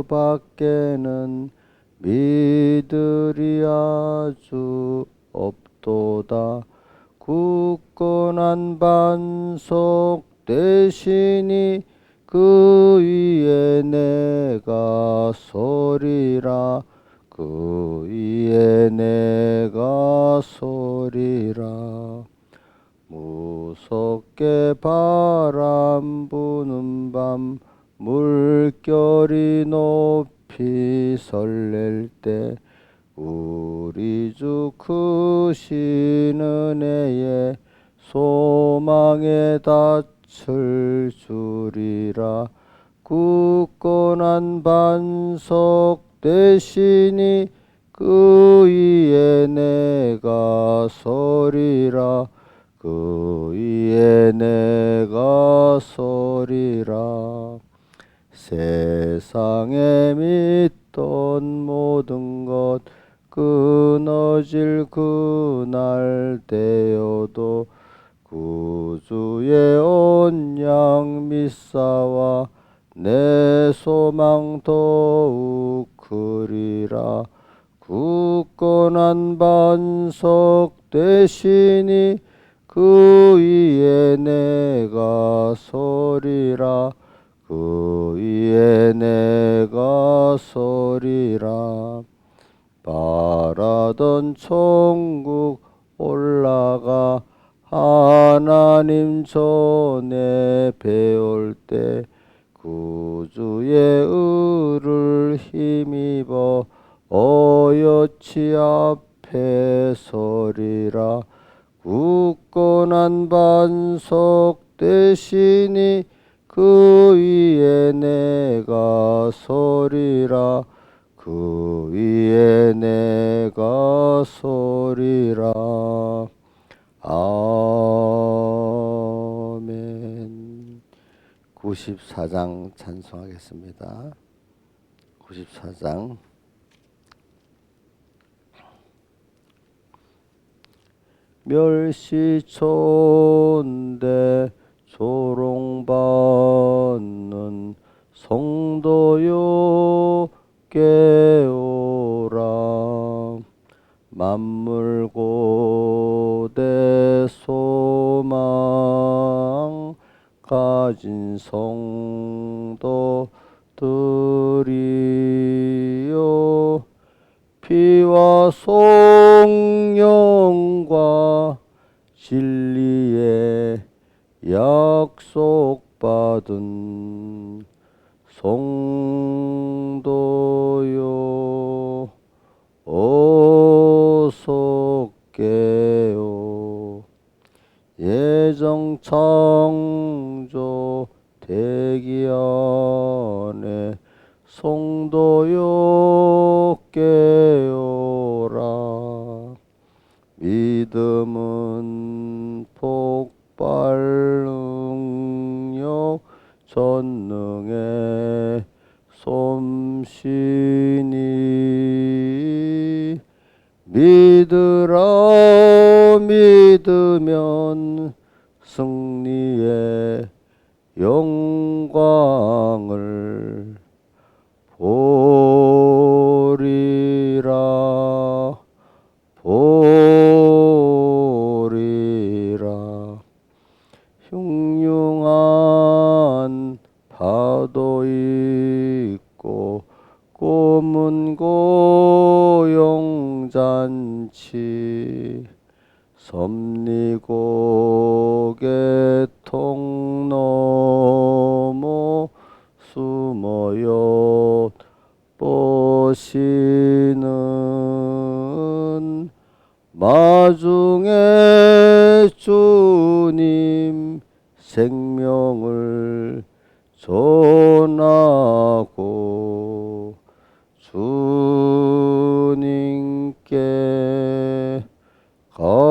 밖에는 믿으리 아주 없도다. 굳건한 반석 대신이 그 위에 내가 서리라. 그 위에 내가 서리라. 무섭게 바람 부는 밤 물결이 높이 설렐 때 우리 주 크신 은혜에 소망에 닻을 주리라. 굳건한 반석 대신이 그 위에 내가 서리라. 그 위에 내가 서리라. 세상에 믿던 모든 것 끊어질 그날 되어도 구주의 온양 믿사와 내 소망 더욱 크리라. 굳건한 반석 대신이 그 위에 내가 서리라. 그 위에 내가 서리라. 바라던 천국 올라가 하나님 전에 배울 때 구주의 의를 힘입어 어여치 앞에 서리라. 굳건한 반석 대신이 그 위에 내가 서리라. 그 위에 내가 서리라. 아멘. 94장 찬송하겠습니다. 94장. 멸시촌대 조롱받는 성도여 깨어라. 만물 고대 소망 가진 성도들이여 피와 성령과 진리의 약속받은 성도여 어서 깨어. 예정 창조 대기 안에 성도여 깨어라. 믿음은 폭발 능력 전능의 솜씨니 믿으라. 믿으면 승리의 영광을 보리라. 보리라. 흉흉한 파도 있고 꿈은 고용잔치 섭리고개통 넘어 숨어요 보시는 마중에 주님 생명을 전하고 주님께 가리라.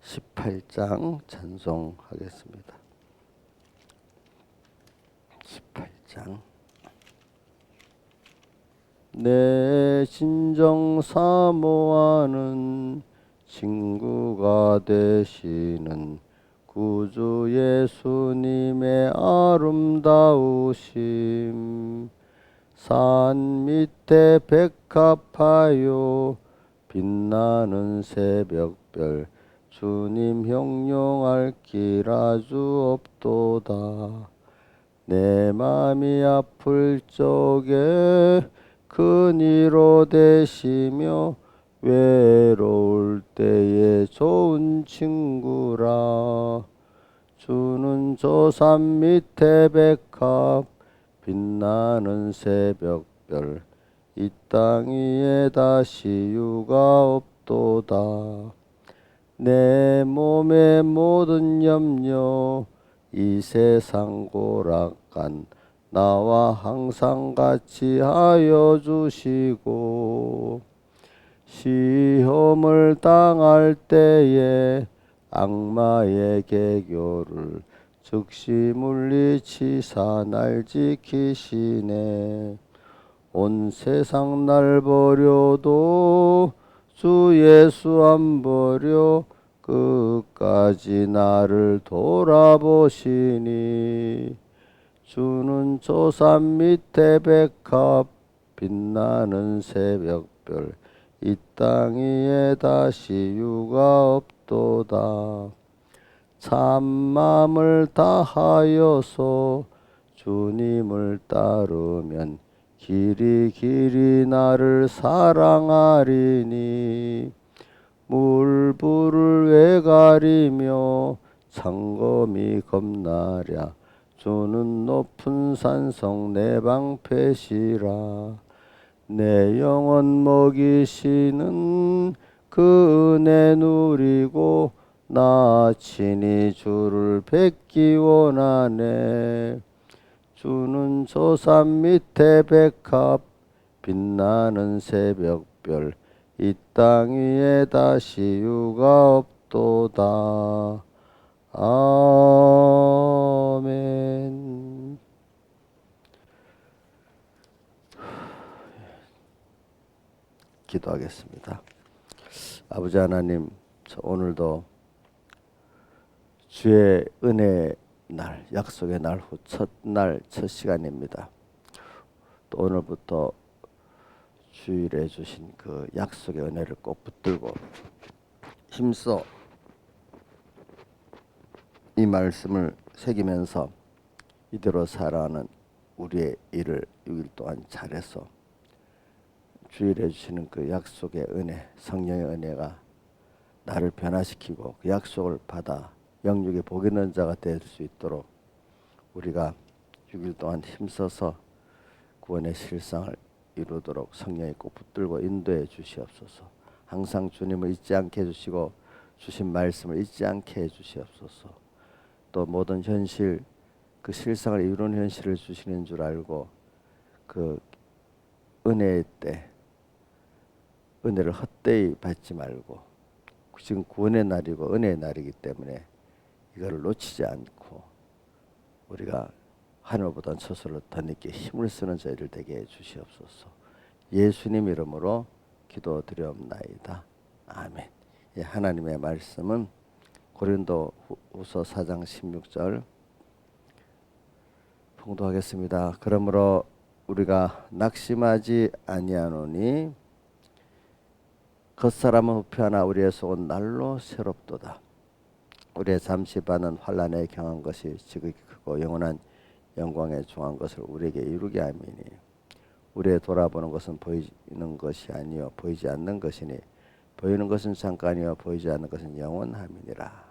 18장 찬송하겠습니다. 18장. 내 진정 사모하는 친구가 되시는 구주 예수님의 아름다우심 산 밑에 백합하여 빛나는 새벽별 주님 형용할 길 아주 없도다. 내 맘이 아플 적에 큰 위로 되시며 외로울 때에 좋은 친구라. 주는 저 산 밑에 백합 빛나는 새벽별 이 땅 위에 다시 유가 없도다. 내 몸의 모든 염려 이 세상 고락간 나와 항상 같이 하여 주시고 시험을 당할 때에 악마의 개교를 즉시 물리치사 날 지키시네. 온 세상 날 버려도 주 예수 안 버려 끝까지 나를 돌아보시니 주는 저 산 밑에 백합 빛나는 새벽별 이 땅 위에 다시 유가 없도다. 참마음을 다하여서 주님을 따르면 길이 길이 나를 사랑하리니 물불을 왜 가리며 창검이 겁나랴 주는 높은 산성 내 방패시라. 내 영혼 먹이시는 그 은혜 누리고 나 친히 주를 뵙기 원하네. 주는 저 산 밑에 백합 빛나는 새벽별 이 땅 위에 다시 유가 없도다. 아멘. 기도하겠습니다. 아버지 하나님, 오늘도 주의 은혜의 날, 약속의 날 후 첫날 첫 시간입니다. 또 오늘부터 주일에 주신 그 약속의 은혜를 꼭 붙들고 힘써 이 말씀을 새기면서 이대로 살아가는 우리의 일을 6일 동안 잘해서 주일에 주시는 그 약속의 은혜, 성령의 은혜가 나를 변화시키고 그 약속을 받아 영육의 복 있는 자가 될 수 있도록 우리가 6일 동안 힘써서 구원의 실상을 이루도록 성령이 꼭 붙들고 인도해 주시옵소서. 항상 주님을 잊지 않게 해주시고 주신 말씀을 잊지 않게 해주시옵소서. 또 모든 현실, 그 실상을 이루는 현실을 주시는 줄 알고 그 은혜의 때 은혜를 헛되이 받지 말고 지금 구원의 날이고 은혜의 날이기 때문에 이거를 놓치지 않고 우리가 하늘보다 저절로 더 늦게 힘을 쓰는 저희를 되게 해 주시옵소서. 예수님 이름으로 기도드리옵나이다. 아멘. 예, 하나님의 말씀은 고린도후서 4장 16절 봉독하겠습니다. 그러므로 우리가 낙심하지 아니하노니 겉사람은 후패하나 우리의 속은 날로 새롭도다. 우리의 잠시 받는 환난에 경한 것이 지극히 크고 영원한 영광에 중한 것을 우리에게 이루게 함이니 우리의 돌아보는 것은 보이는 것이 아니요 보이지 않는 것이니 보이는 것은 잠깐이요 보이지 않는 것은 영원함이니라.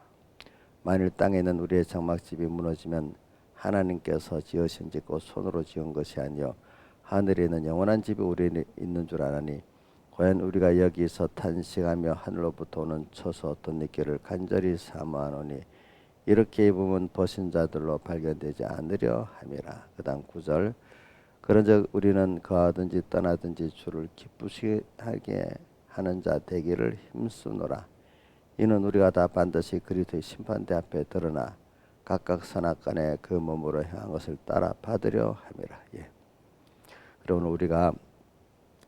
만일 땅에 있는 우리의 장막집이 무너지면 하나님께서 지으신 집 곧 손으로 지은 것이 아니요 하늘에 있는 영원한 집이 우리에 있는 줄 아나니 과연 우리가 여기서 탄식하며 하늘로부터 오는 처소 어떤 느끼를 간절히 사모하노니 이렇게 입으면 벗은 자들로 발견되지 않으려 함이라. 그 다음 9절 그런즉 우리는 거하든지 떠나든지 주를 기쁘시게 하는 자 되기를 힘쓰노라. 이는 우리가 다 반드시 그리스도의 심판대 앞에 드러나 각각 선악간에 그 몸으로 향한 것을 따라 받으려 함이라. 예. 그리고 오늘 우리가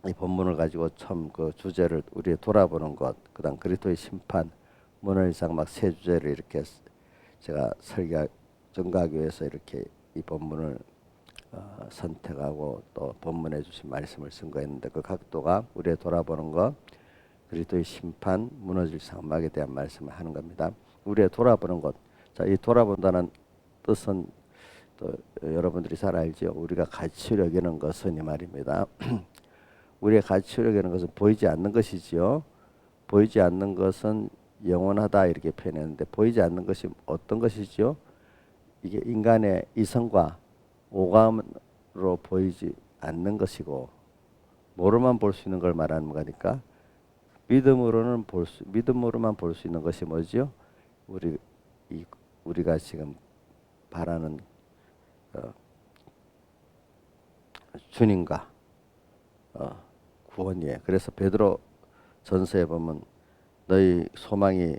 이 본문을 가지고 처음 그 주제를 우리 돌아보는 것, 그다음 그리스도의 심판, 문헌일상 막 세 주제를 이렇게 제가 전가하기 위해서 이렇게 이 본문을 선택하고 또 본문에 주신 말씀을 쓴 거였는데, 그 각도가 우리의 돌아보는 것, 그리스도의 심판, 무너질 장막에 대한 말씀을 하는 겁니다. 우리의 돌아보는 것. 자, 이 돌아본다는 뜻은 또 여러분들이 잘 알죠. 우리가 가치 여기는 것은 이 말입니다. 우리의 가치 여기는 것은 보이지 않는 것이지요. 보이지 않는 것은 영원하다 이렇게 표현했는데, 보이지 않는 것이 어떤 것이지요? 이게 인간의 이성과 오감으로 보이지 않는 것이고, 뭐로만 볼 수 있는 걸 말하는 거니까, 믿음으로만 볼 수 있는 것이 뭐지요? 우리가 지금 바라는 주님과 구원이에요. 그래서 베드로 전서에 보면 너희 소망이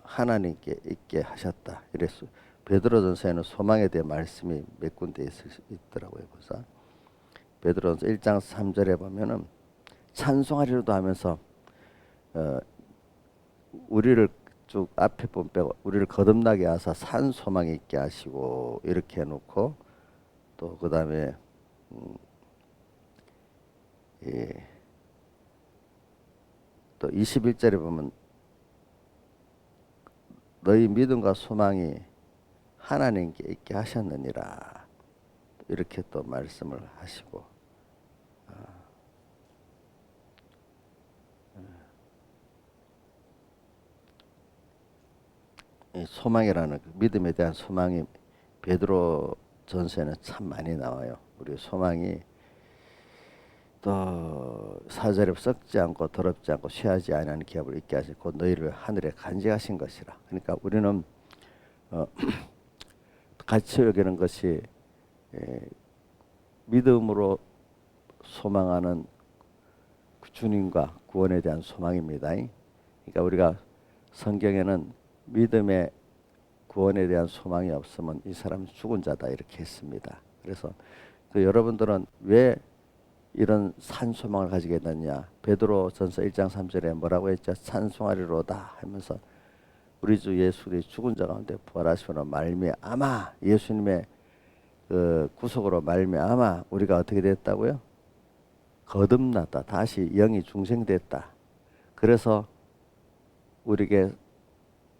하나님께 있게 하셨다. 이래서 베드로전서에는 소망에 대한 말씀이 몇 군데 있더라고요. 그래서 베드로전서 1장 3절에 보면은 찬송하리로도 하면서 우리를 쭉 앞에 본 빼고 우리를 거듭나게 하사 산 소망이 있게 하시고 이렇게 해놓고, 또 그 다음에 또 21절에 보면 너희 믿음과 소망이 하나님께 있게 하셨느니라 이렇게 또 말씀을 하시고, 이 소망이라는 믿음에 대한 소망이 베드로 전서에는 참 많이 나와요. 우리 소망이 또 4절에 썩지 않고 더럽지 않고 쇠하지 아니하는 기업을 있게 하시고 너희를 하늘에 간직하신 것이라. 그러니까 우리는 가치 여기는 것이 믿음으로 소망하는 주님과 구원에 대한 소망입니다. 그러니까 우리가 성경에는 믿음의 구원에 대한 소망이 없으면 이 사람은 죽은 자다 이렇게 했습니다. 그래서 여러분들은 왜 이런 산소망을 가지게 됐냐? 베드로 전서 1장 3절에 뭐라고 했죠? 찬송하리로다 하면서 우리 주 예수 그리스도 죽은 자 가운데 부활하시므로 말미암아, 예수님의 그 구속으로 말미암아 우리가 어떻게 됐다고요? 거듭났다. 다시 영이 중생됐다. 그래서 우리에게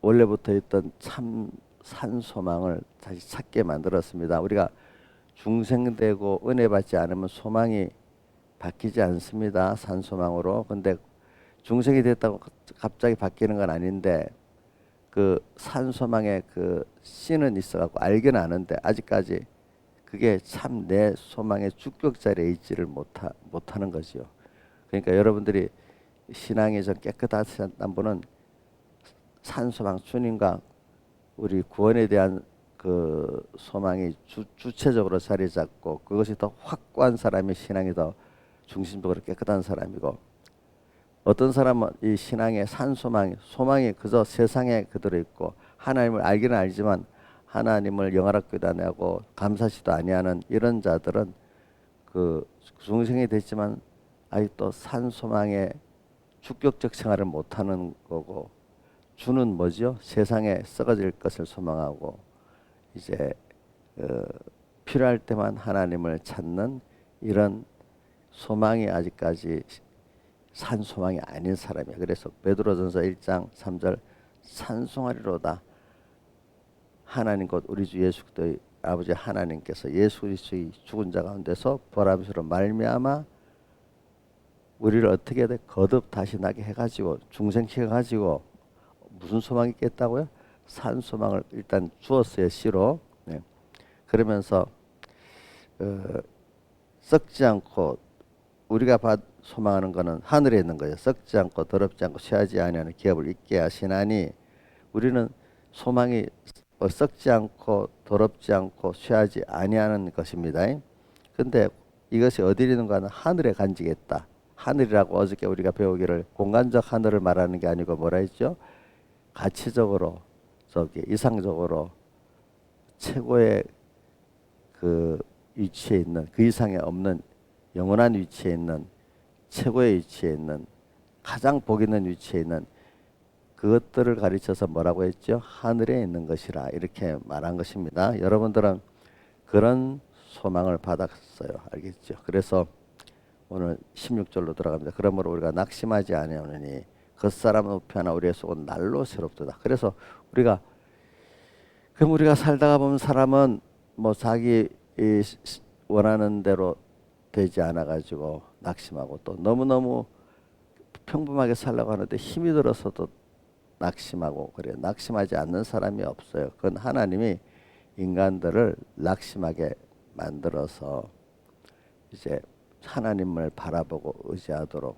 원래부터 있던 참 산소망을 다시 찾게 만들었습니다. 우리가 중생되고 은혜 받지 않으면 소망이 바뀌지 않습니다. 산소망으로. 근데 중생이 됐다고 갑자기 바뀌는 건 아닌데, 그 산소망의 그 씨는 있어갖고 알긴 아는데 아직까지 그게 참 내 소망의 주격 자리에 있지를 못하는 거지요. 그러니까 여러분들이 신앙이 좀 깨끗하신 분은 산소망, 주님과 우리 구원에 대한 그 소망이 주체적으로 자리 잡고 그것이 더 확고한 사람이 신앙이 더 중심적으로 깨끗한 사람이고, 어떤 사람은 이 신앙의 소망이 그저 세상에 그대로 있고 하나님을 알기는 알지만 하나님을 영화롭게도 안 하고 감사시도 아니하는 이런 자들은 그 중생이 됐지만 아직도 산소망의 주격적 생활을 못하는 거고, 주는 뭐죠? 세상에 썩어질 것을 소망하고 이제 필요할 때만 하나님을 찾는 이런 소망이 아직까지 산소망이 아닌 사람이야. 그래서 베드로전서 1장 3절 찬송하리로다. 하나님 곧 우리 주 예수 그리스도의 아버지 하나님께서 예수 그리스도의 죽은 자 가운데서 부활하심으로 말미암아 우리를 어떻게 돼? 거듭 다시 나게 해가지고 중생시켜가지고 무슨 소망이 있겠다고요? 산소망을 일단 주었어요. 씨로. 네. 그러면서 썩지 않고 우리가 소망하는 것은 하늘에 있는 거예요. 썩지 않고 더럽지 않고 쇠하지 아니하는 기업을 있게 하시나니, 우리는 소망이 썩지 않고 더럽지 않고 쇠하지 아니하는 것입니다. 근데 이것이 어디 있는가 하는 하늘에 간직했다. 하늘이라고 어저께 우리가 배우기를 공간적 하늘을 말하는 게 아니고 뭐라 했죠? 가치적으로 이상적으로 최고의 그 위치에 있는, 그 이상에 없는 영원한 위치에 있는, 최고의 위치에 있는, 가장 복 있는 위치에 있는 그것들을 가르쳐서 뭐라고 했죠? 하늘에 있는 것이라 이렇게 말한 것입니다. 여러분들은 그런 소망을 받았어요. 알겠죠? 그래서 오늘 16절로 들어갑니다. 그러므로 우리가 낙심하지 아니하노니 겉사람 우편하나 우리의 속은 날로 새롭도다. 그래서 그럼 우리가 살다가 보면 사람은 뭐 자기 원하는 대로 되지 않아 가지고 낙심하고 또 너무너무 평범하게 살려고 하는데 힘이 들어서도 낙심하고 그래요. 낙심하지 않는 사람이 없어요. 그건 하나님이 인간들을 낙심하게 만들어서 이제 하나님을 바라보고 의지하도록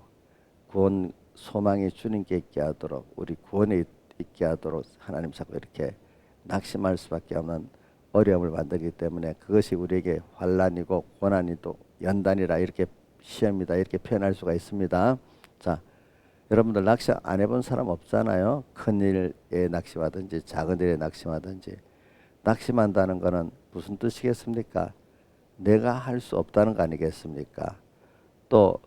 구원 소망이 주님께 있게 하도록 우리 구원에 있게 하도록 하나님 자꾸 이렇게 낙심할 수밖에 없는 어려움을 만들기 때문에 그것이 우리에게 환난이고 고난이고 연단이라 이렇게 시험이다 이렇게 표현할 수가 있습니다. 자, 여러분들 낙심 안 해본 사람 없잖아요. 큰 일에 낙심하든지 작은 일에 낙심하든지. 낙심한다는 거는 무슨 뜻이겠습니까? 내가 할 수 없다는 거 아니겠습니까? 또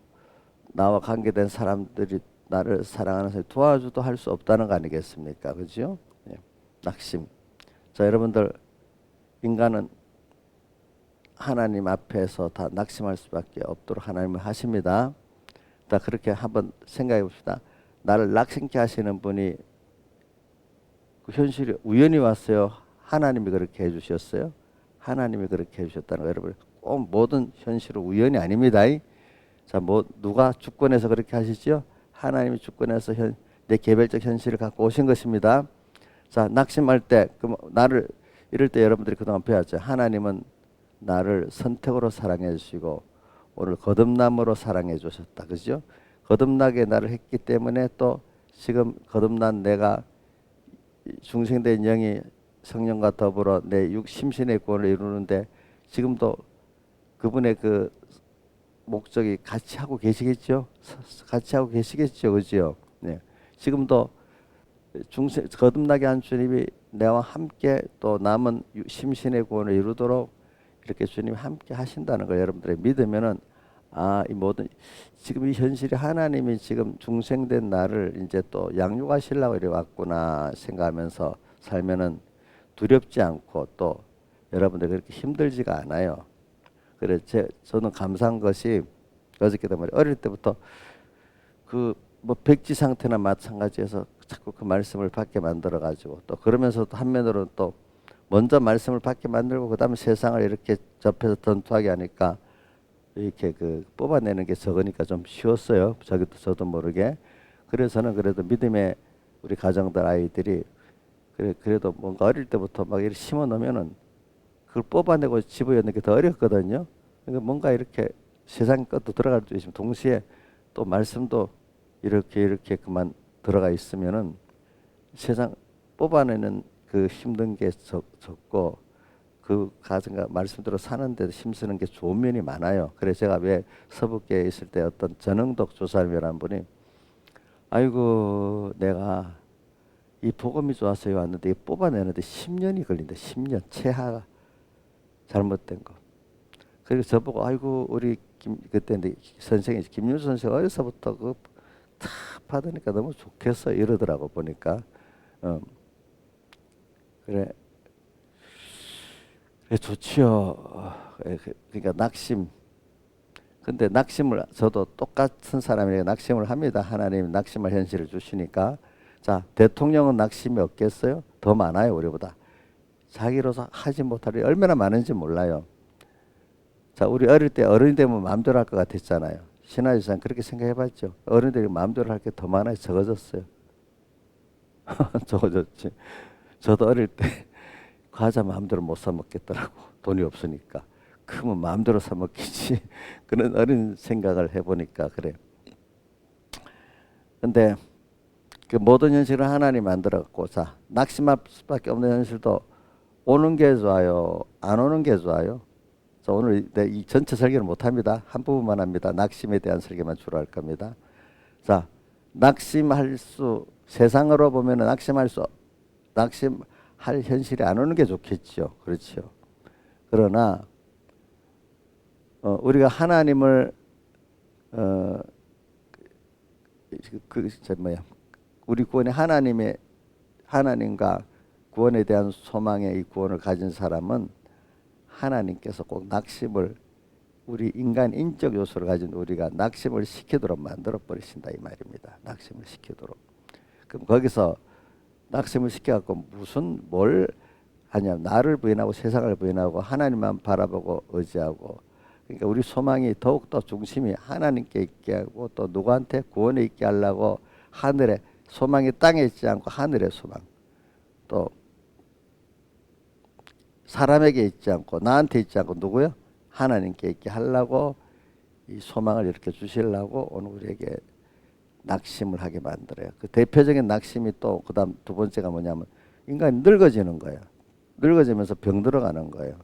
나와 관계된 사람들이 나를 사랑하는 사람이 도와줘도 할 수 없다는 거 아니겠습니까? 그죠? 예. 낙심. 자, 여러분들 인간은 하나님 앞에서 다 낙심할 수밖에 없도록 하나님을 하십니다. 자, 그렇게 한번 생각해 봅시다. 나를 낙심케 하시는 분이 그 현실이 우연히 왔어요? 하나님이 그렇게 해주셨어요? 하나님이 그렇게 해주셨다는 거 여러분 꼭 모든 현실은 우연이 아닙니다. 자, 뭐 누가 주권해서 그렇게 하시죠? 하나님이 주권해서 내 개별적 현실을 갖고 오신 것입니다. 자, 낙심할 때 나를 이럴 때 여러분들이 그동안 배웠죠. 하나님은 나를 선택으로 사랑해 주시고 오늘 거듭남으로 사랑해 주셨다. 그죠? 거듭나게 나를 했기 때문에 또 지금 거듭난 내가 중생된 영이 성령과 더불어 내 심신의 구원을 이루는데 지금도 그분의 그 목적이 같이 하고 계시겠죠? 같이 하고 계시겠죠? 그죠? 네. 지금도 거듭나게 한 주님이 내와 함께 또 남은 심신의 구원을 이루도록 이렇게 주님이 함께 하신다는 걸 여러분들이 믿으면은 이 모든 지금 이 현실이 하나님이 지금 중생된 나를 이제 또 양육하시려고 이래 왔구나 생각하면서 살면은 두렵지 않고 또 여러분들 그렇게 힘들지가 않아요. 그래 저는 감사한 것이 어저께도 말이에요. 어릴 때부터 그 뭐 백지 상태나 마찬가지해서 자꾸 그 말씀을 받게 만들어 가지고 또 그러면서도 한면으로는 또 먼저 말씀을 받게 만들고 그다음에 세상을 이렇게 접해서 전투하게 하니까 이렇게 그 뽑아내는 게 적으니까 좀 쉬웠어요. 저도 모르게. 그래서는 그래도 믿음의 우리 가정들 아이들이 그래도 뭔가 어릴 때부터 막 이렇게 심어 놓으면은 그걸 뽑아내고 집어넣는 게 더 어렵거든요. 그러니까 뭔가 이렇게 세상 것도 들어갈 수 있으면 동시에 또 말씀도 이렇게 그만 들어가 있으면은 세상 뽑아내는 그 힘든 게 적고 그 가정과 말씀대로 사는데도 힘쓰는 게 좋은 면이 많아요. 그래서 제가 왜 서북계에 있을 때 어떤 전흥덕 조사님이라는 분이 아이고 내가 이 복음이 좋아서 왔는데 뽑아내는데 10년이 걸린다. 10년 체하가 잘못된 거. 그리고 저보고 아이고 우리 그때 선생이 김윤수 선생 어려서부터 다 받으니까 너무 좋겠어 이러더라고 보니까. 그래 좋지요. 그러니까 낙심. 근데 낙심을 저도 똑같은 사람에게 낙심을 합니다. 하나님 낙심할 현실을 주시니까. 자, 대통령은 낙심이 없겠어요? 더 많아요, 우리보다. 자기로서 하지 못할 일이 얼마나 많은지 몰라요. 자, 우리 어릴 때 어른이 되면 마음대로 할 것 같았잖아요. 신하유산 그렇게 생각해봤죠. 어른들이 마음대로 할 게 더 많아요. 적어졌어요. 적어졌지. 저도 어릴 때 과자 마음대로 못 사 먹겠더라고. 돈이 없으니까. 크면 마음대로 사 먹겠지. 그런 어린 생각을 해보니까 그래. 근데 그 모든 현실을 하나님 만들었고, 자, 낙심할 수밖에 없는 현실도 오는 게 좋아요? 안 오는 게 좋아요? 자, 오늘 이 전체 설계를 못 합니다. 한 부분만 합니다. 낙심에 대한 설계만 주로 할 겁니다. 자, 세상으로 보면 낙심할 현실이 안 오는 게 좋겠죠. 그렇죠. 그러나, 우리가 하나님을, 우리 구원이 하나님과 구원에 대한 소망의 이 구원을 가진 사람은 하나님께서 꼭 낙심을, 우리 인간 인적 요소를 가진 우리가 낙심을 시키도록 만들어 버리신다 이 말입니다. 낙심을 시키도록. 그럼 거기서 낙심을 시켜갖고 뭘 하냐? 나를 부인하고 세상을 부인하고 하나님만 바라보고 의지하고. 그러니까 우리 소망이 더욱더 중심이 하나님께 있게 하고, 또 누구한테 구원에 있게 하려고 하늘에, 소망이 땅에 있지 않고 하늘의 소망, 또 사람에게 있지 않고 나한테 있지 않고 누구요? 하나님께 있게 하려고 이 소망을 이렇게 주시려고 오늘 우리에게 낙심을 하게 만들어요. 그 대표적인 낙심이 또 그다음 두 번째가 뭐냐면 인간이 늙어지는 거예요. 늙어지면서 병 들어가는 거예요.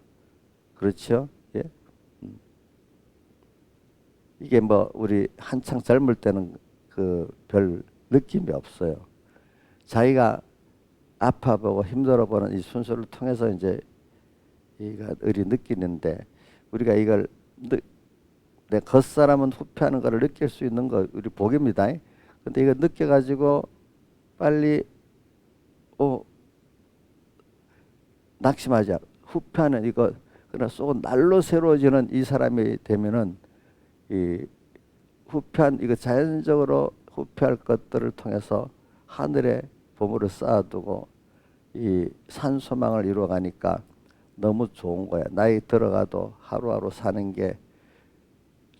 그렇죠? 예? 이게 뭐 우리 한창 젊을 때는 그 별 느낌이 없어요. 자기가 아파보고 힘들어보는 이 순서를 통해서 이제 이가 의리 느끼는데, 우리가 이걸 내 겉사람은 후패하는 것을 느낄 수 있는 거 우리 복입니다. 근데 이거 느껴가지고 빨리 낙심하자, 후패하는 이거, 그러나 쏘고 날로 새로워지는 이 사람이 되면은 이 후패한 이거 자연적으로 후패할 것들을 통해서 하늘에 보물을 쌓아두고 이 산소망을 이루어가니까 너무 좋은 거야. 나이 들어가도 하루하루 사는 게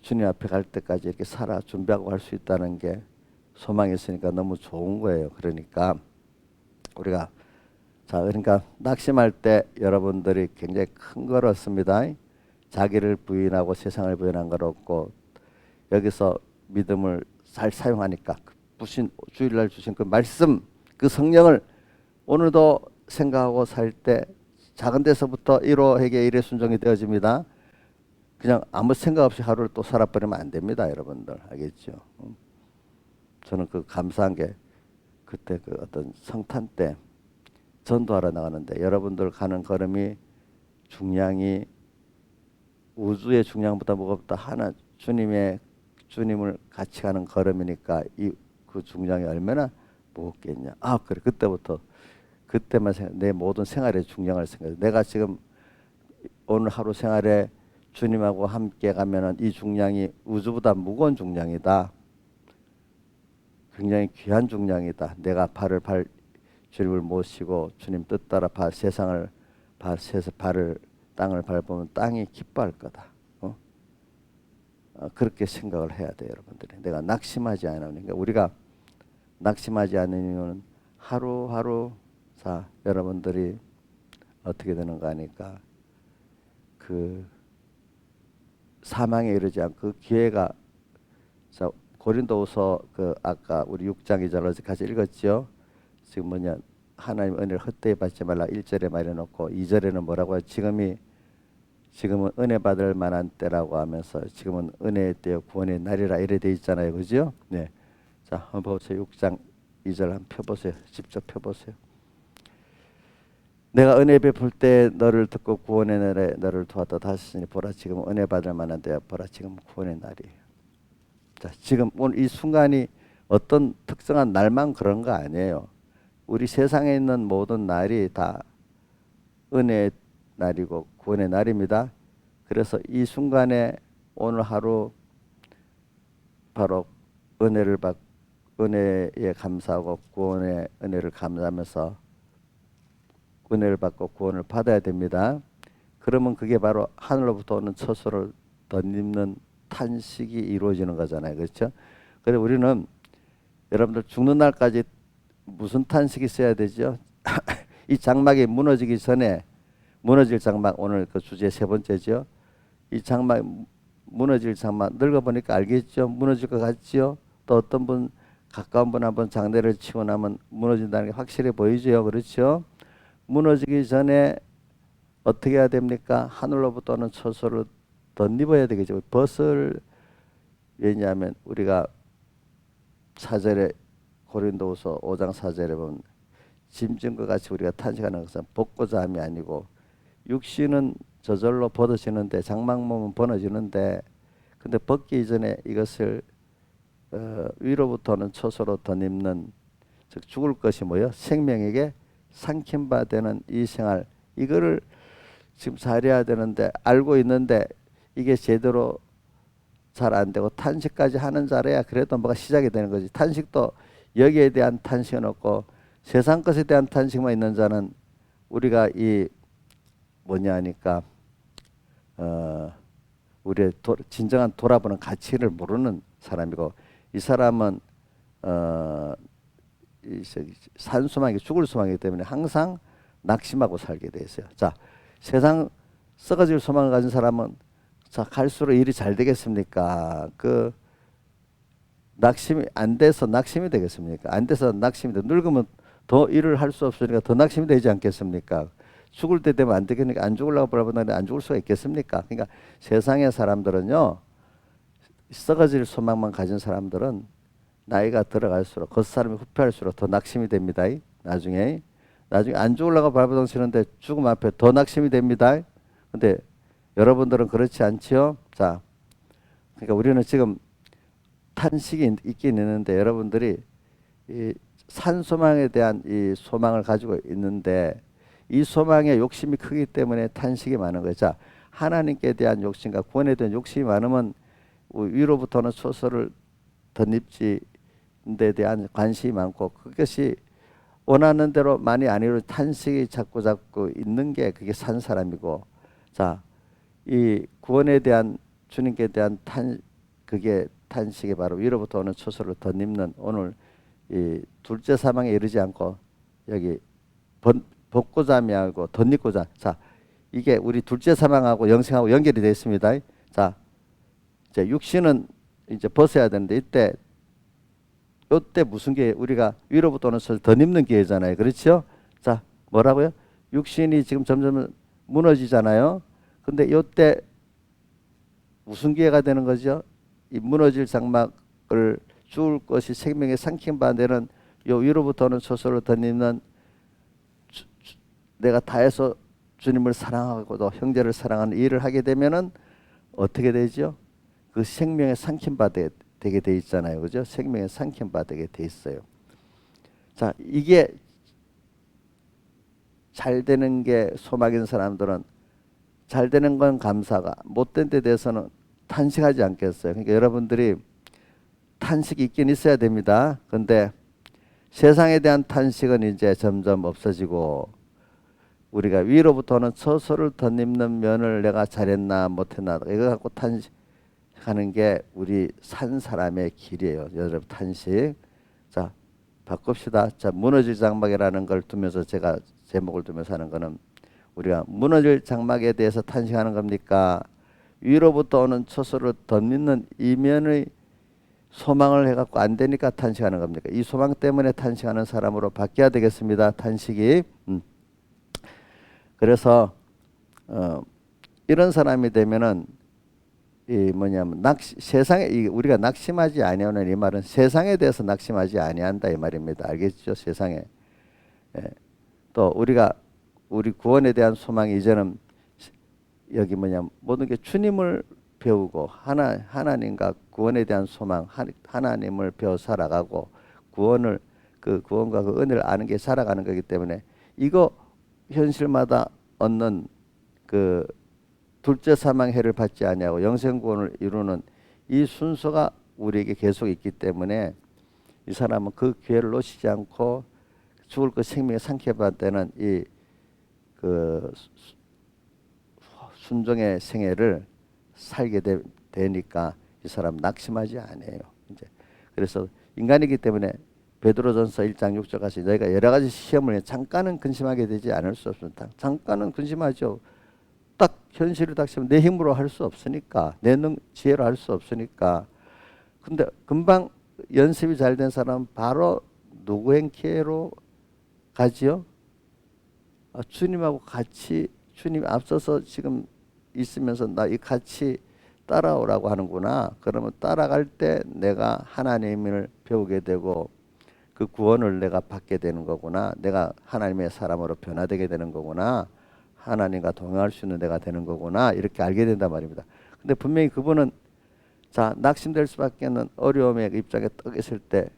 주님 앞에 갈 때까지 이렇게 살아 준비하고 할 수 있다는 게 소망이 있으니까 너무 좋은 거예요. 그러니까 우리가, 자, 그러니까 낙심할 때 여러분들이 굉장히 큰 걸 얻습니다. 자기를 부인하고 세상을 부인한 걸 얻고, 여기서 믿음을 잘 사용하니까 주일날 주신 그 말씀, 그 성령을 오늘도 생각하고 살 때 작은 데서부터 1호에게 1의 순종이 되어집니다. 그냥 아무 생각 없이 하루를 또 살아버리면 안 됩니다. 여러분들 알겠죠? 저는 그 감사한 게, 그때 그 어떤 성탄 때 전도하러 나가는데 여러분들 가는 걸음이 중량이 우주의 중량보다 무겁다. 하나 주님을 같이 가는 걸음이니까 그 중량이 얼마나 무겁겠냐. 아, 그래. 그때만 내 모든 생활의 중량을 생각해. 내가 지금 오늘 하루 생활에 주님하고 함께 가면은 이 중량이 우주보다 무거운 중량이다. 굉장히 귀한 중량이다. 내가 주님을 모시고 주님 뜻 따라 땅을 밟으면 땅이 기뻐할 거다. 그렇게 생각을 해야 돼요, 여러분들이. 내가 낙심하지 않으니까. 우리가 낙심하지 않는 이유는 하루하루, 자, 여러분들이 어떻게 되는가 하니까 그 사망에 이르지 않고 그 기회가, 자, 고린도후서 그 아까 우리 6장 2절 같이 읽었죠. 지금 뭐냐, 하나님 은혜를 헛되이 받지 말라 1절에 말해놓고 2절에는 뭐라고 해요? 지금은 은혜 받을 만한 때라고 하면서 지금은 은혜의 때요 구원의 날이라 이래 돼 있잖아요. 그죠? 네. 자, 한번 보세요. 6장 2절 한번 펴보세요. 직접 펴보세요. 내가 은혜 베풀 때 너를 듣고 구원의 날에 너를 도왔다 다시니 보라 지금 은혜 받을 만한 때야. 보라 지금 구원의 날이에요. 자, 지금 오늘 이 순간이 어떤 특정한 날만 그런 거 아니에요. 우리 세상에 있는 모든 날이 다 은혜의 날이고 구원의 날입니다. 그래서 이 순간에 오늘 하루 바로 은혜에 감사하고 구원의 은혜를 감사하면서 은혜를 받고 구원을 받아야 됩니다. 그러면 그게 바로 하늘로부터 오는 처소를 덧입는 탄식이 이루어지는 거잖아요. 그렇죠? 그래서 우리는 여러분들 죽는 날까지 무슨 탄식이 있어야 되죠? 이 장막이 무너지기 전에, 무너질 장막, 오늘 그 주제 세 번째죠. 이 장막, 무너질 장막, 늙어보니까 알겠죠? 무너질 것 같죠? 또 어떤 분, 가까운 분 한번 장례를 치고 나면 무너진다는 게 확실히 보이죠? 그렇죠? 무너지기 전에 어떻게 해야 됩니까? 하늘로부터 오는 처소를 덧입어야 되겠죠. 왜냐하면 우리가 4절에 고린도후서 5장 4절에 보면 짐진 것 같이 우리가 탄식하는 것은 벗고자 함이 아니고, 육신은 저절로 벗어지는데 장막 몸은 벗어지는데, 근데 벗기 이전에 이것을 위로부터는 처소로 덧입는, 즉 죽을 것이 뭐요? 생명에게 삼킨 바 되는 이 생활, 이거를 지금 잘해야 되는데 알고 있는데 이게 제대로 잘 안 되고 탄식까지 하는 자라야 그래도 뭐가 시작이 되는 거지. 탄식도 여기에 대한 탄식은 없고 세상 것에 대한 탄식만 있는 자는 우리가 이 뭐냐 하니까 우리의 진정한 돌아보는 가치를 모르는 사람이고, 이 사람은 산소망이 죽을 소망이기 때문에 항상 낙심하고 살게 돼 있어요. 자, 세상 썩어질 소망을 가진 사람은 자 갈수록 일이 잘 되겠습니까? 그 낙심이 안 돼서 낙심이 되겠습니까? 안 돼서 낙심이 돼. 늙으면 더 일을 할 수 없으니까 더 낙심이 되지 않겠습니까? 죽을 때 되면 안 되겠니까? 안 죽으려고 바라보는데 안 죽을 수가 있겠습니까? 그러니까 세상의 사람들은요, 썩어질 소망만 가진 사람들은 나이가 들어갈수록 그 사람이 후퇴할수록 더 낙심이 됩니다. 나중에 안 죽으려고 발버둥치는데 죽음 앞에 더 낙심이 됩니다. 근데 여러분들은 그렇지 않지요? 자, 그러니까 우리는 지금 탄식이 있긴 있는데 여러분들이 이 산소망에 대한 이 소망을 가지고 있는데 이 소망에 욕심이 크기 때문에 탄식이 많은 거죠. 자, 하나님께 대한 욕심과 구원에 대한 욕심이 많으면 위로부터는 소설을 덧입지 데 대한 관심이 많고 그것이 원하는 대로 많이 안 이루어 탄식이 자꾸 있는 게 그게 산 사람이고, 자, 이 구원에 대한 주님께 대한 그게 탄식이 바로 위로부터 오는 초소를 덧입는 오늘 이 둘째 사망에 이르지 않고 여기 벗고자 하고 덧입고자. 자, 이게 우리 둘째 사망하고 영생하고 연결이 되어 있습니다. 자, 이제 육신은 이제 벗어야 되는데 이때 무슨 기회? 우리가 위로부터 오는 소를 덧입는 기회잖아요. 그렇죠? 자, 뭐라고요? 육신이 지금 점점 무너지잖아요. 근데 이때 무슨 기회가 되는 거죠? 이 무너질 장막을 죽을 것이 생명에 삼킨 바 되는 요 위로부터 오는 소설을 덧입는 내가 다해서 주님을 사랑하고도 형제를 사랑하는 일을 하게 되면은 어떻게 되죠? 그 생명에 삼킨 바 되게 돼 있잖아요. 그죠? 생명에 삼킨 바 되게 돼 있어요. 자, 이게 잘 되는 게 소망인 사람들은 잘 되는 건 감사가, 못된 데 대해서는 탄식하지 않겠어요. 그러니까 여러분들이 탄식이 있긴 있어야 됩니다. 근데 세상에 대한 탄식은 이제 점점 없어지고 우리가 위로부터는 처소를 덧입는 면을 내가 잘했나 못했나 이거 갖고 탄식하는 게 우리 산 사람의 길이에요. 여러분 탄식. 자, 바꿉시다. 자, 무너질 장막이라는 걸 두면서 제가 제목을 두면서 하는 거는 우리가 무너질 장막에 대해서 탄식하는 겁니까? 위로부터 오는 처소를 덧입는 이면의 소망을 해갖고 안 되니까 탄식하는 겁니까? 이 소망 때문에 탄식하는 사람으로 바뀌어야 되겠습니다. 탄식이. 그래서 이런 사람이 되면은 이 뭐냐면 세상에 우리가 낙심하지 아니하는 이 말은 세상에 대해서 낙심하지 아니한다 이 말입니다. 알겠죠? 세상에. 예. 또 우리 구원에 대한 소망이 이제는 여기 뭐냐면 모든 게 주님을 배우고 하나님과 구원에 대한 소망, 하나님을 배워 살아가고 그 구원과 그 은혜를 아는 게 살아가는 거기 때문에 이거 현실마다 얻는 그 둘째 사망 해를 받지 아니하고 영생 구원을 이루는 이 순서가 우리에게 계속 있기 때문에 이 사람은 그 기회를 놓치지 않고 죽을 것 생명에 삼켜받을 때는 이 그 순종의 생애를 살게 되니까 이 사람 낙심하지 않아요. 이제 그래서 인간이기 때문에 베드로전서 1장 6절 같이 너희가 여러 가지 시험을 잠깐은 근심하게 되지 않을 수 없습니다. 잠깐은 근심하죠. 딱 현실을 닥치면 내 힘으로 할 수 없으니까 내 지혜로 할 수 없으니까. 근데 금방 연습이 잘 된 사람은 바로 누구의 기회로 가지요? 주님하고 같이 주님이 앞서서 지금 있으면서 나 이 같이 따라오라고 하는구나. 그러면 따라갈 때 내가 하나님을 배우게 되고 그 구원을 내가 받게 되는 거구나. 내가 하나님의 사람으로 변화되게 되는 거구나. 하나님과 동행할 수 있는 내가 되는 거구나. 이렇게 알게 된단 말입니다. 근데 분명히 그분은 자 낙심될 수밖에 없는 어려움의 입장에 떠 있을 때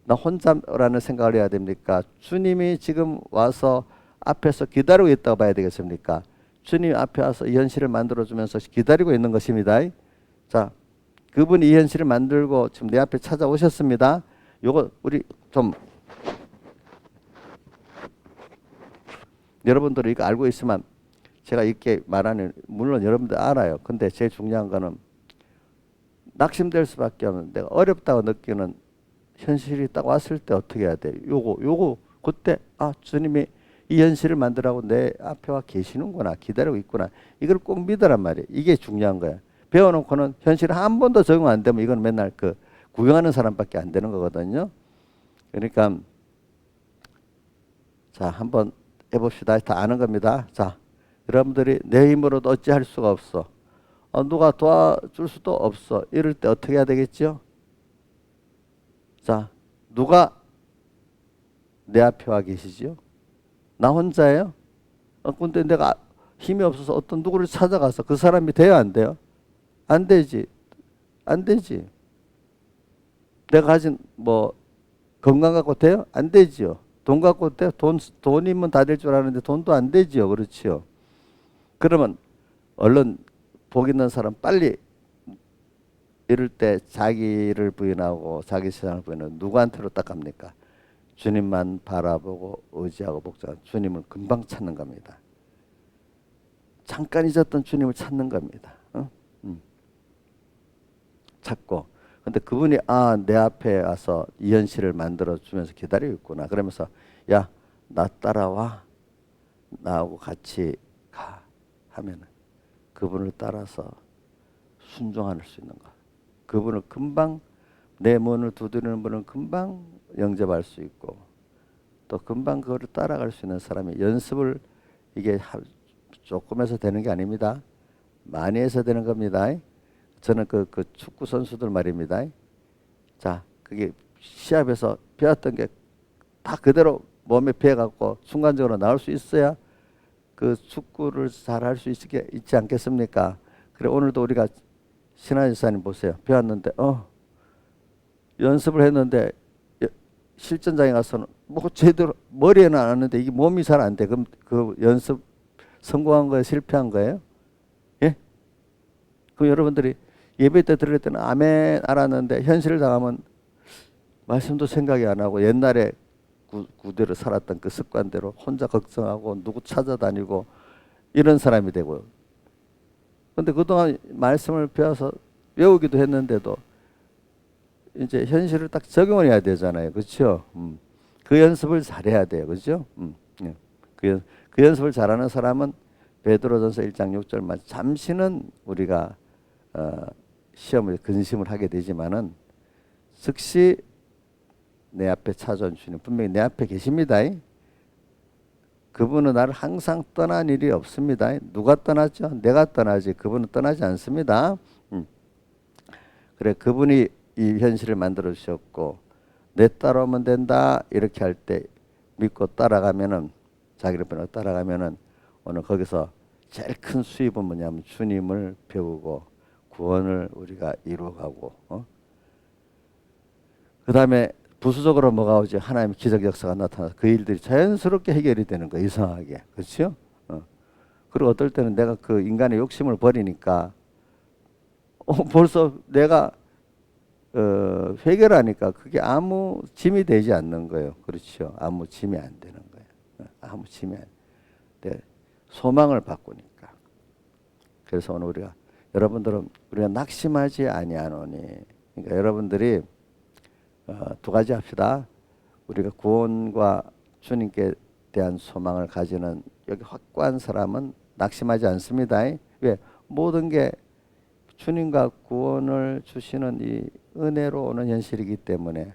나 혼자라는 생각을 해야 됩니까? 주님이 지금 와서 앞에서 기다리고 있다고 봐야 되겠습니까? 주님 앞에 와서 이 현실을 만들어주면서 기다리고 있는 것입니다. 자, 그분이 이 현실을 만들고 지금 내 앞에 찾아오셨습니다. 요거 우리 좀 여러분들이 이거 알고 있으면 제가 이렇게 말하는 물론 여러분들 알아요. 근데 제일 중요한 거는 낙심될 수밖에 없는 내가 어렵다고 느끼는 현실이 딱 왔을 때 어떻게 해야 돼? 요거 그때 주님이 이 현실을 만들라고 내 앞에 와 계시는구나, 기다리고 있구나. 이걸 꼭 믿으란 말이에요. 이게 중요한 거야. 배워놓고는 현실에 한 번도 적용 안 되면 이건 맨날 그 구경하는 사람밖에 안 되는 거거든요. 그러니까 자, 한번 해봅시다. 다 아는 겁니다. 자, 여러분들이 내 힘으로도 어찌할 수가 없어. 누가 도와줄 수도 없어. 이럴 때 어떻게 해야 되겠죠? 자, 누가 내 앞에 와 계시죠? 나 혼자예요? 근데 내가 힘이 없어서 어떤 누구를 찾아가서 그 사람이 돼요, 안 돼요? 안 되지. 안 되지. 내가 가진 뭐 건강 갖고 돼요? 안 되지요. 돈 갖고 돼요? 돈이면 다 될 줄 아는데 돈도 안 되지요. 그렇지요. 그러면 얼른 복 있는 사람 빨리 이럴 때 자기를 부인하고 자기 세상을 부인하고 누구한테로 딱 갑니까? 주님만 바라보고 의지하고 복종하고 주님을 금방 찾는 겁니다. 잠깐 잊었던 주님을 찾는 겁니다. 찾고 근데 그분이 내 앞에 와서 이 현실을 만들어 주면서 기다리고 있구나. 그러면서 야, 나 따라와. 나하고 같이 가 하면은 그분을 따라서 순종할 수 있는 것. 그분을 금방 내 문을 두드리는 분은 금방 영접할 수 있고 또 금방 그거를 따라갈 수 있는 사람이 연습을 이게 조금 해서 되는 게 아닙니다. 많이 해서 되는 겁니다. 저는 그 축구 선수들 말입니다. 자, 그게 시합에서 배웠던 게 다 그대로 몸에 배워갖고 순간적으로 나올 수 있어야 그 축구를 잘 할 수 있지 않겠습니까? 그래 오늘도 우리가 신한 지사님 보세요. 배웠는데 연습을 했는데 실전장에 가서는 뭐 제대로 머리에는 안 왔는데 이게 몸이 잘 안 돼. 그럼 그 연습 성공한 거예요? 실패한 거예요? 예? 그 여러분들이 예배 때 들을 때는 아멘 알았는데 현실을 당하면 말씀도 생각이 안 하고 옛날에 구대로 살았던 그 습관대로 혼자 걱정하고 누구 찾아다니고 이런 사람이 되고요. 근데 그동안 말씀을 배워서 외우기도 했는데도 이제 현실을 딱 적용을 해야 되잖아요. 그렇죠? 그 연습을 잘해야 돼요. 그렇죠? 예. 그 연습을 잘하는 사람은 베드로전서 1장 6절만 잠시는 우리가 시험을 근심을 하게 되지만은 즉시 내 앞에 찾아온 주님 분명히 내 앞에 계십니다. 그분은 나를 항상 떠난 일이 없습니다. 누가 떠났죠? 내가 떠나지 그분은 떠나지 않습니다. 그래 그분이 이 현실을 만들어 주셨고 내 따라오면 된다 이렇게 할 때 믿고 따라가면은 자기를 변호 따라가면은 오늘 거기서 제일 큰 수입은 뭐냐면 주님을 배우고 구원을 우리가 이루어가고 그 다음에 부수적으로 뭐가 오지? 하나님의 기적 역사가 나타나서 그 일들이 자연스럽게 해결이 되는 거예요. 이상하게. 그렇죠? 그리고 어떨 때는 내가 그 인간의 욕심을 버리니까 벌써 내가 해결하니까 그게 아무 짐이 되지 않는 거예요. 그렇죠? 아무 짐이 안 되는 거예요. 아무 짐이 안 돼. 소망을 바꾸니까. 그래서 오늘 여러분들은 우리가 낙심하지 아니하노니. 그러니까 여러분들이 두 가지 합시다. 우리가 구원과 주님께 대한 소망을 가지는 여기 확고한 사람은 낙심하지 않습니다. 왜? 모든 게 주님과 구원을 주시는 이 은혜로 오는 현실이기 때문에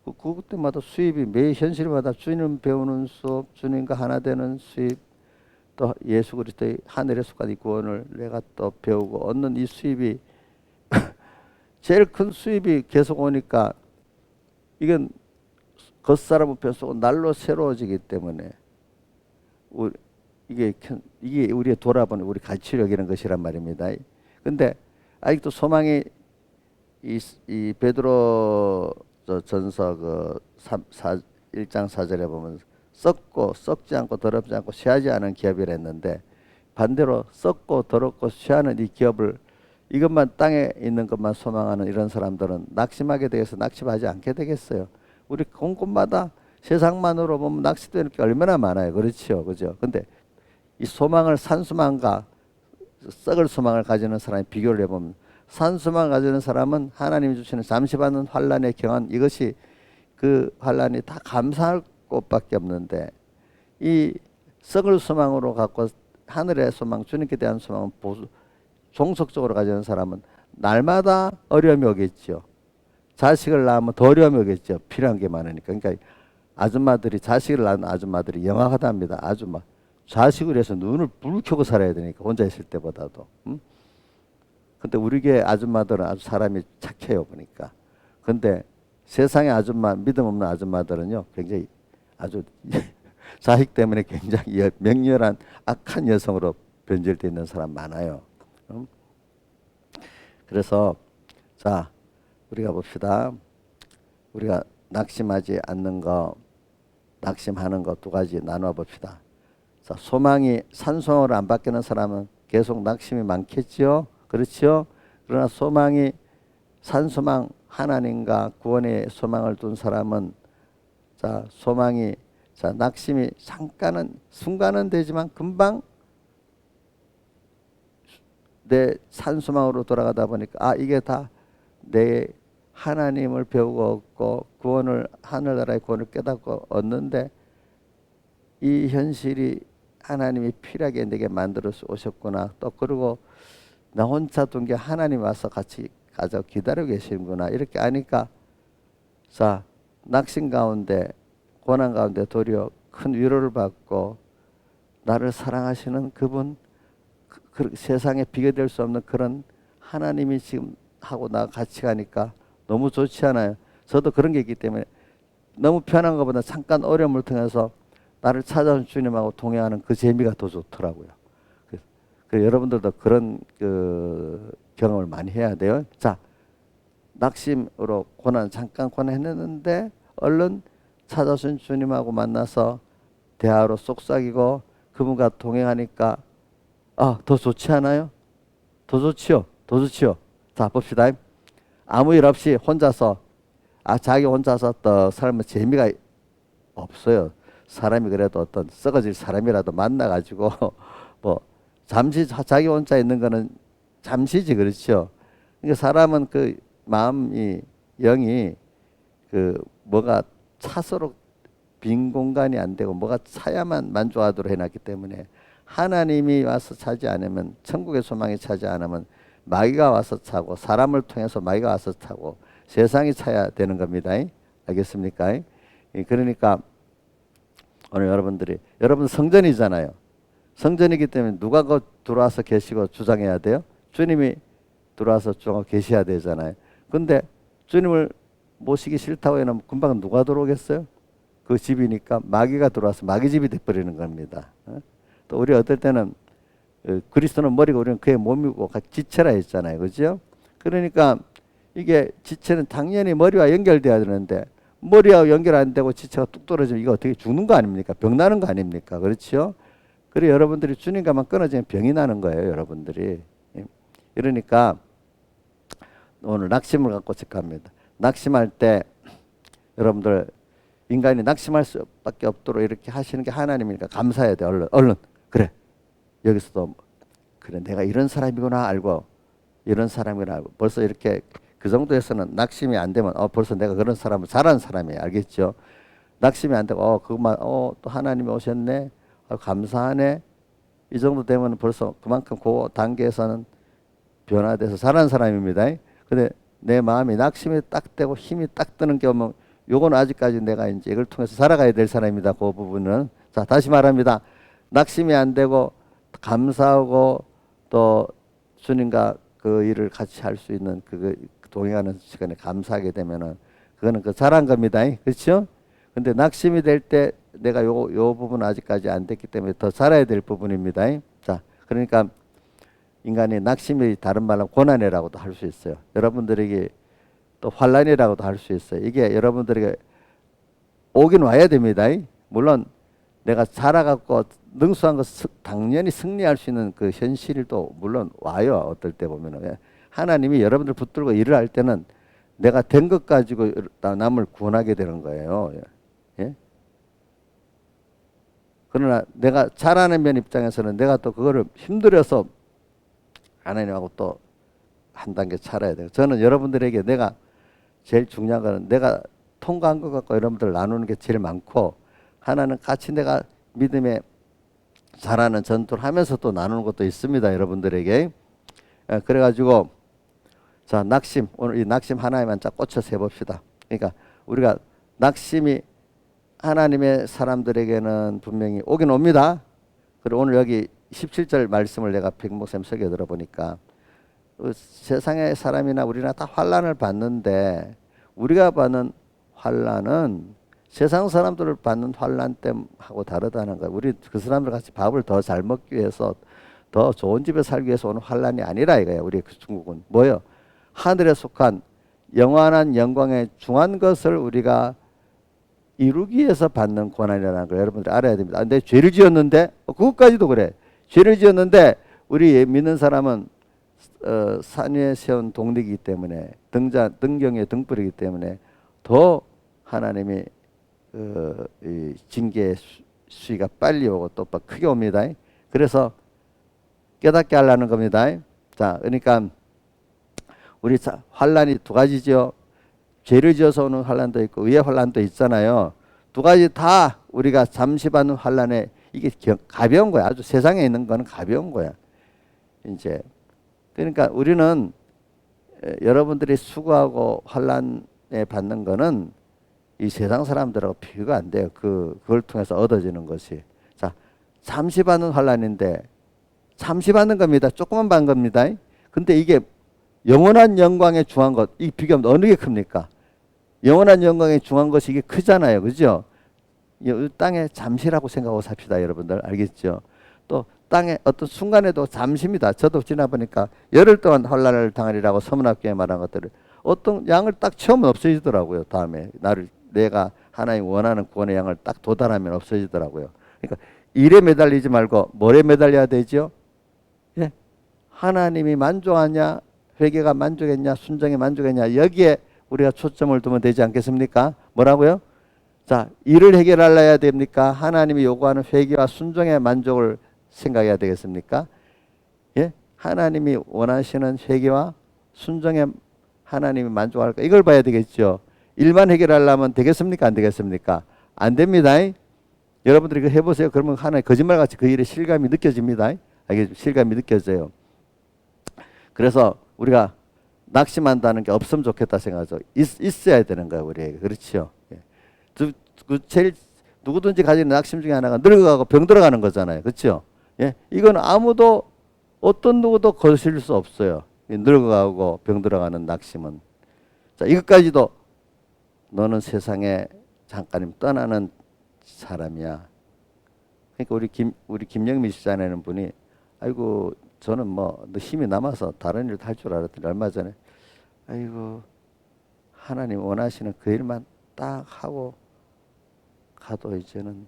그때마다 수입이 매 현실마다 주님 배우는 수업, 주님과 하나 되는 수입, 또 예수 그리스도의 하늘의 속한 이 구원을 내가 또 배우고 얻는 이 수입이 제일 큰 수입이 계속 오니까 이건 겉사람은 변수고 날로 새로워지기 때문에 이게 우리의 돌아보는 우리 가치력이라는 것이란 말입니다. 근데 아직도 소망이 이 베드로 저 전서 그 1장 4절에 보면 썩고 썩지 않고 더럽지 않고 쇠하지 않은 기업이라 했는데, 반대로 썩고 더럽고 쇠하는 이 기업을, 이것만 땅에 있는 것만 소망하는 이런 사람들은 낙심하게 되어서 낙심하지 않게 되겠어요. 우리 곳곳마다 세상만으로 보면 낙심되는 게 얼마나 많아요. 그렇죠, 그죠? 근데 이 소망을, 산소망과 썩을 소망을 가지는 사람이 비교를 해보면, 산소망을 가지는 사람은 하나님이 주시는 잠시 받는 환란에 경한 이것이, 그 환란이 다 감사할 것밖에 없는데, 이 썩을 소망으로 갖고 하늘의 소망, 주님께 대한 소망은 종속적으로 가지는 사람은 날마다 어려움이 오겠죠. 자식을 낳으면 더 어려움이 오겠죠. 필요한 게 많으니까. 그러니까 아줌마들이, 자식을 낳은 아줌마들이 영악하답니다. 아줌마 자식을 위해서 눈을 불 켜고 살아야 되니까, 혼자 있을 때보다도. 근데 우리 교회 아줌마들은 아주 사람이 착해요, 보니까. 근데 세상의 아줌마, 믿음 없는 아줌마들은요, 굉장히 아주 자식 때문에 굉장히 맹렬한 악한 여성으로 변질되어 있는 사람 많아요. 그래서 자, 우리가 봅시다. 우리가 낙심하지 않는 거, 낙심하는 거 두 가지 나눠 봅시다. 자, 소망이, 산소망으로 안 바뀌는 사람은 계속 낙심이 많겠죠. 그렇죠. 그러나 소망이, 산소망, 하나님과 구원의 소망을 둔 사람은, 자, 소망이, 자, 낙심이 잠깐은, 순간은 되지만 금방 내 산소망으로 돌아가다 보니까, 아, 이게 다 내 하나님을 배우고 얻고 구원을, 하늘나라의 구원을 깨닫고 얻는데, 이 현실이 하나님이 필요하게 내게 만들어 오셨구나. 또 그리고 나 혼자 둔 게 하나님 와서 같이 가져 기다리고 계시는구나. 이렇게 아니까, 자, 낙심 가운데, 고난 가운데 도리어 큰 위로를 받고, 나를 사랑하시는 그분, 세상에 비교될 수 없는 그런 하나님이 지금 하고 나 같이 가니까 너무 좋지 않아요? 저도 그런 게 있기 때문에 너무 편한 것보다 잠깐 어려움을 통해서 나를 찾아온 주님하고 동행하는 그 재미가 더 좋더라고요. 그래서 여러분들도 그런 그 경험을 많이 해야 돼요. 자, 낙심으로 잠깐 고난했는데 얼른 찾아오신 주님하고 만나서 대화로 속삭이고 그분과 동행하니까, 아, 더 좋지 않아요? 더 좋지요? 더 좋지요? 자, 봅시다. 아무 일 없이 혼자서, 자기 혼자서 또 살면 재미가 없어요. 사람이 그래도 어떤 썩어질 사람이라도 만나가지고 뭐 잠시 자기 혼자 있는 거는 잠시지, 그렇죠? 그러니까 사람은 그 마음이, 영이 그 뭐가 차서로 빈 공간이 안 되고 뭐가 차야만 만족하도록 해놨기 때문에, 하나님이 와서 차지 않으면, 천국의 소망이 차지 않으면 마귀가 와서 차고, 사람을 통해서 마귀가 와서 차고 세상이 차야 되는 겁니다. 알겠습니까? 그러니까 오늘 여러분 성전이잖아요. 성전이기 때문에 누가 들어와서 계시고 주장해야 돼요? 주님이 들어와서 주장하고 계셔야 되잖아요. 근데 주님을 모시기 싫다고 해놓으면 금방 누가 들어오겠어요? 그 집이니까 마귀가 들어와서 마귀 집이 돼버리는 겁니다. 또 우리 어떨 때는 그리스도는 머리고 우리는 그의 몸이고 지체라 했잖아요. 그죠? 그러니까 이게 지체는 당연히 머리와 연결돼야 되는데, 머리와 연결 안 되고 지체가 뚝 떨어지면 이거 어떻게 죽는 거 아닙니까? 병 나는 거 아닙니까? 그렇죠? 그래, 여러분들이 주님과만 끊어지면 병이 나는 거예요, 여러분들이. 그러니까 오늘 낙심을 갖고 직합니다. 낙심할 때 여러분들, 인간이 낙심할 수밖에 없도록 이렇게 하시는 게 하나님이니까 감사해야 돼. 얼른 그래, 여기서도 그래, 내가 이런 사람이구나 알고, 이런 사람이구나 알고, 벌써 이렇게 그 정도에서는 낙심이 안 되면 벌써 내가 그런 사람을 잘하는 사람이에요. 알겠죠? 낙심이 안 되고 그것만 또 하나님이 오셨네, 감사하네, 이 정도 되면 벌써 그만큼 그 단계에서는 변화돼서 잘하는 사람입니다. 근데 내 마음이 낙심이 딱 되고 힘이 딱 드는 게 오면, 요건 아직까지 내가 이제 이걸 통해서 살아가야 될 사람입니다. 그 부분은. 자, 다시 말합니다. 낙심이 안 되고 감사하고 또 주님과 그 일을 같이 할 수 있는 그 동행하는 시간에 감사하게 되면은 그거는 그 잘한 겁니다. 그렇죠? 근데 낙심이 될 때 내가 요 부분 아직까지 안 됐기 때문에 더 살아야 될 부분입니다. 자, 그러니까 인간의 낙심이 다른 말로 고난이라고도 할 수 있어요. 여러분들에게 또 환란이라고도 할 수 있어요. 이게 여러분들에게 오긴 와야 됩니다. 물론 내가 자라갖고 능수한 거 당연히 승리할 수 있는 그 현실도 물론 와요. 어떨 때 보면은 하나님이 여러분들 붙들고 일을 할 때는 내가 된 것 가지고 남을 구원하게 되는 거예요. 예? 그러나 내가 잘하는 면 입장에서는 내가 또 그거를 힘들어서 하나님하고 또 한 단계 차려야 돼요. 저는 여러분들에게 내가 제일 중요한 거는 내가 통과한 것 갖고 여러분들 나누는 게 제일 많고, 하나는 같이 내가 믿음에 잘하는 전투를 하면서 또 나누는 것도 있습니다. 여러분들에게. 그래가지고 자, 낙심, 오늘 이 낙심 하나에만 쫙 꽂혀서 해봅시다. 그러니까 우리가 낙심이 하나님의 사람들에게는 분명히 오긴 옵니다. 그리고 오늘 여기 17절 말씀을 내가 백목쌤 설교 들어보니까 세상의 사람이나 우리나 다 환난을 받는데, 우리가 받는 환난은 세상 사람들을 받는 환난 때하고 다르다는 거예요. 우리 그 사람들 같이 밥을 더 잘 먹기 위해서, 더 좋은 집에 살기 위해서 오는 환난이 아니라 이거예요. 우리 중국은 뭐예요? 하늘에 속한 영원한 영광에 중한 것을 우리가 이루기 위해서 받는 고난이라는 걸 여러분들이 알아야 됩니다. 내 죄를 지었는데, 그것까지도 그래. 죄를 지었는데 우리 믿는 사람은 산 위에 세운 동력이기 때문에, 등경의 등불이기 때문에 더 하나님이 이 징계의 수위가 빨리 오고 또 크게 옵니다. 그래서 깨닫게 하려는 겁니다. 자, 그러니까 우리 환란이 두 가지죠. 죄를 지어서 오는 환란도 있고 의의 환란도 있잖아요. 두 가지 다 우리가 잠시 받는 환란에 이게 가벼운 거야. 아주 세상에 있는 거는 가벼운 거야. 이제 그러니까 우리는 여러분들이 수고하고 환란에 받는 거는 이 세상 사람들하고 비교가 안 돼요. 그걸 통해서 얻어지는 것이. 자, 잠시 받는 환란인데 잠시 받는 겁니다. 조금만 받는 겁니다. 근데 이게 영원한 영광에 중한 것, 이 비교하면 어느 게 큽니까? 영원한 영광에 중한 것이 이게 크잖아요. 그죠? 이 땅에 잠시라고 생각하고 삽시다. 여러분들 알겠죠? 또 땅에 어떤 순간에도 잠시입니다. 저도 지나보니까 열흘 동안 환난을 당하리라고 서문학교에 말한 것들을 어떤 양을 딱 채우면 없어지더라고요. 다음에 내가 하나님 원하는 구원의 양을 딱 도달하면 없어지더라고요. 그러니까 일에 매달리지 말고 뭐에 매달려야 되죠? 예, 하나님이 만족하냐, 회개가 만족했냐, 순종에 만족했냐, 여기에 우리가 초점을 두면 되지 않겠습니까? 뭐라고요? 자, 일을 해결하려야 됩니까? 하나님이 요구하는 회개와 순종의 만족을 생각해야 되겠습니까? 예? 하나님이 원하시는 회개와 순종에 하나님이 만족할까? 이걸 봐야 되겠죠. 일만 해결하려면 되겠습니까? 안 되겠습니까? 안 됩니다. 여러분들이 이거 해보세요. 그러면 하나님 거짓말같이 그 일에 실감이 느껴집니다. 알겠죠? 실감이 느껴져요. 그래서 우리가 낙심한다는 게 없으면 좋겠다 생각하죠. 있어야 되는 거예요, 우리에게. 그렇죠. 예. 제일 누구든지 가지는 낙심 중에 하나가 늙어가고 병들어가는 거잖아요. 그렇죠. 예. 이건 아무도 어떤 누구도 거실 수 없어요. 늙어가고 병들어가는 낙심은. 자, 이것까지도 너는 세상에 잠깐 떠나는 사람이야. 그러니까 우리 김영미 집사라는 분이, 아이고 저는 뭐 힘이 남아서 다른 일도 할 줄 알았더니 얼마 전에 아이고 하나님 원하시는 그 일만 딱 하고 가도 이제는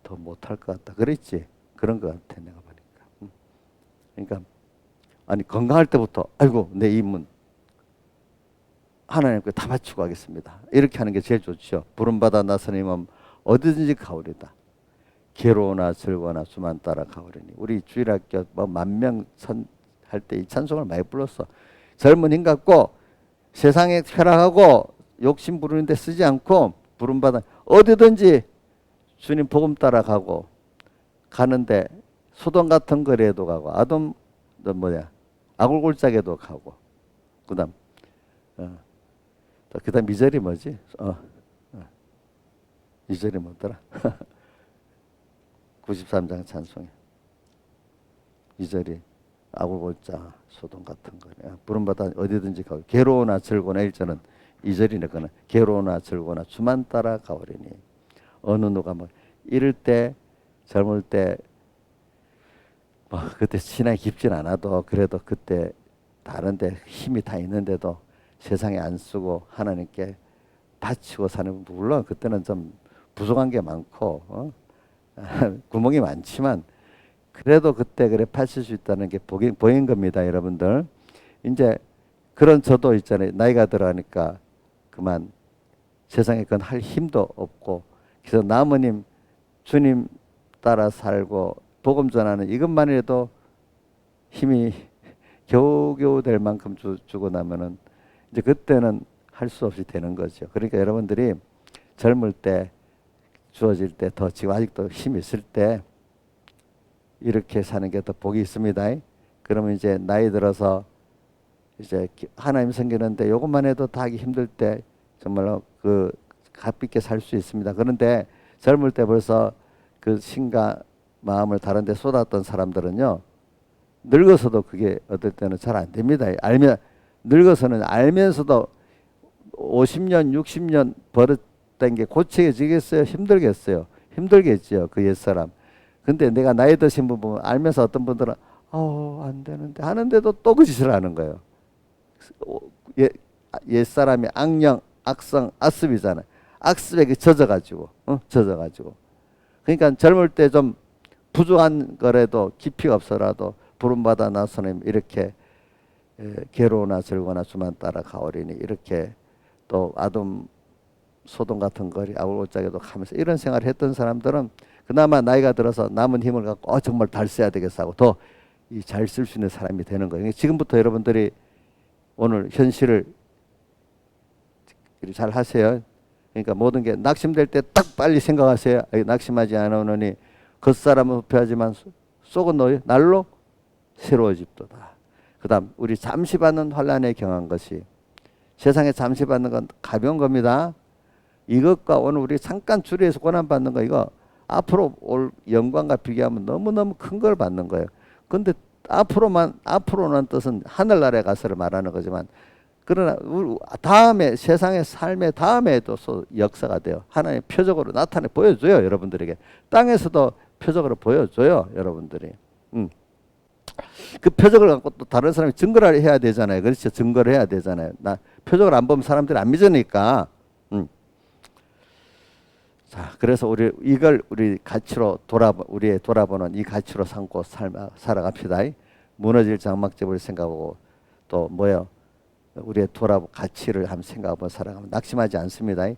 더 못할 것 같다. 그랬지? 그런 것 같아 내가 보니까. 그러니까 아니 건강할 때부터 아이고 내 임은 하나님께 다 바치고 하겠습니다. 이렇게 하는 게 제일 좋죠. 부름받아 나서는 몸 어디든지 가오리다. 괴로우나 즐거우나 주만 따라 가오리니. 우리 주일학교 뭐 만명 할 때 이 찬송을 많이 불렀어. 젊은 힘 갖고 세상에 쾌락하고 욕심 부르는 데 쓰지 않고 부름받아 어디든지 주님 복음 따라 가는데 소돔 같은 거리에도 가고 아골골짜기에도 가고 그다음 그다음 2절이 뭐지? 2절이 뭐더라? 93장 찬송에 2절이 아골골짜 소돔 같은 거네. 부름받아 어디든지 가고 괴로우나 즐거우나 1절은 2절이네. 그는 괴로우나 즐거우나 주만 따라 가오리니. 어느 누가 뭐 이럴 때 젊을 때 뭐 그때 신앙이 깊진 않아도 그래도 그때 다른데 힘이 다 있는데도 세상에 안 쓰고 하나님께 바치고 사는, 물론 그때는 좀 부족한 게 많고 구멍이 많지만 그래도 그때 그래 바칠 수 있다는 게 보인 겁니다, 여러분들. 이제 그런 저도 있잖아요. 나이가 들어가니까 그만 세상에 그건 할 힘도 없고, 그래서 나무님 주님 따라 살고 복음 전하는 이것만 해도 힘이 겨우겨우 될 만큼 주고 나면은 이제 그때는 할 수 없이 되는 거죠. 그러니까 여러분들이 젊을 때 주어질 때 더 지금 아직도 힘이 있을 때 이렇게 사는 게 더 복이 있습니다. 그러면 이제 나이 들어서 이제 하나님 섬기는데 요것만 해도 다 하기 힘들 때 정말로 그 값 있게 살 수 있습니다. 그런데 젊을 때 벌써 그 신과 마음을 다른 데 쏟았던 사람들은요, 늙어서도 그게 어떨 때는 잘 안 됩니다. 늙어서는 알면서도 50년 60년 버릇된 게 고쳐지겠어요? 힘들겠어요? 힘들겠죠, 그 옛사람. 근데 내가 나이 드신 분 보면 알면서 어떤 분들은 안 되는데 하는데도 또 그 짓을 하는 거예요. 옛사람이 악령, 악성, 악습이잖아요. 악습에 젖어가지고, 젖어가지고. 그러니까 젊을 때 좀 부족한 거라도 깊이가 없어라도 부름받아 나서는 이렇게 괴로우나 즐거나 주만 따라 가오리니, 이렇게 또 아돔 소돔 같은 거리 아울오짝에도 가면서 이런 생활을 했던 사람들은 그나마 나이가 들어서 남은 힘을 갖고 정말 잘 써야 되겠어 하고 더 잘 쓸 수 있는 사람이 되는 거예요. 지금부터 여러분들이 오늘 현실을 잘 하세요. 그러니까 모든 게 낙심될 때 딱 빨리 생각하세요. 낙심하지 않으니 겉사람은 후패하지만 속은 너희 날로 새로워집도다. 그 다음 우리 잠시 받는 환난에 경한 것이, 세상에 잠시 받는 건 가벼운 겁니다. 이것과 오늘 우리 잠깐 주리에서 고난받는 거, 이거 앞으로 올 영광과 비교하면 너무너무 큰 걸 받는 거예요. 근데 앞으로는 뜻은 하늘나라에 가서를 말하는 거지만, 그러나 다음에 세상의 삶의 다음에도 역사가 돼요. 하나님 표적으로 나타내 보여줘요, 여러분들에게. 땅에서도 표적으로 보여줘요, 여러분들이. 그 표적을 갖고 또 다른 사람이 증거를 해야 되잖아요. 그렇죠? 증거를 해야 되잖아요. 나 표적을 안 보면 사람들이 안 믿으니까. 자, 그래서 우리 가치로 우리의 돌아보는 이 가치로 삼고 살아갑시다. 무너질 장막집을 생각하고 또 우리의 가치를 한번 생각하고 살아가면 낙심하지 않습니다.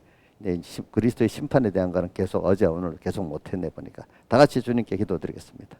그리스도의 심판에 대한 거는 계속 어제 오늘 계속 못했네 보니까. 다 같이 주님께 기도드리겠습니다.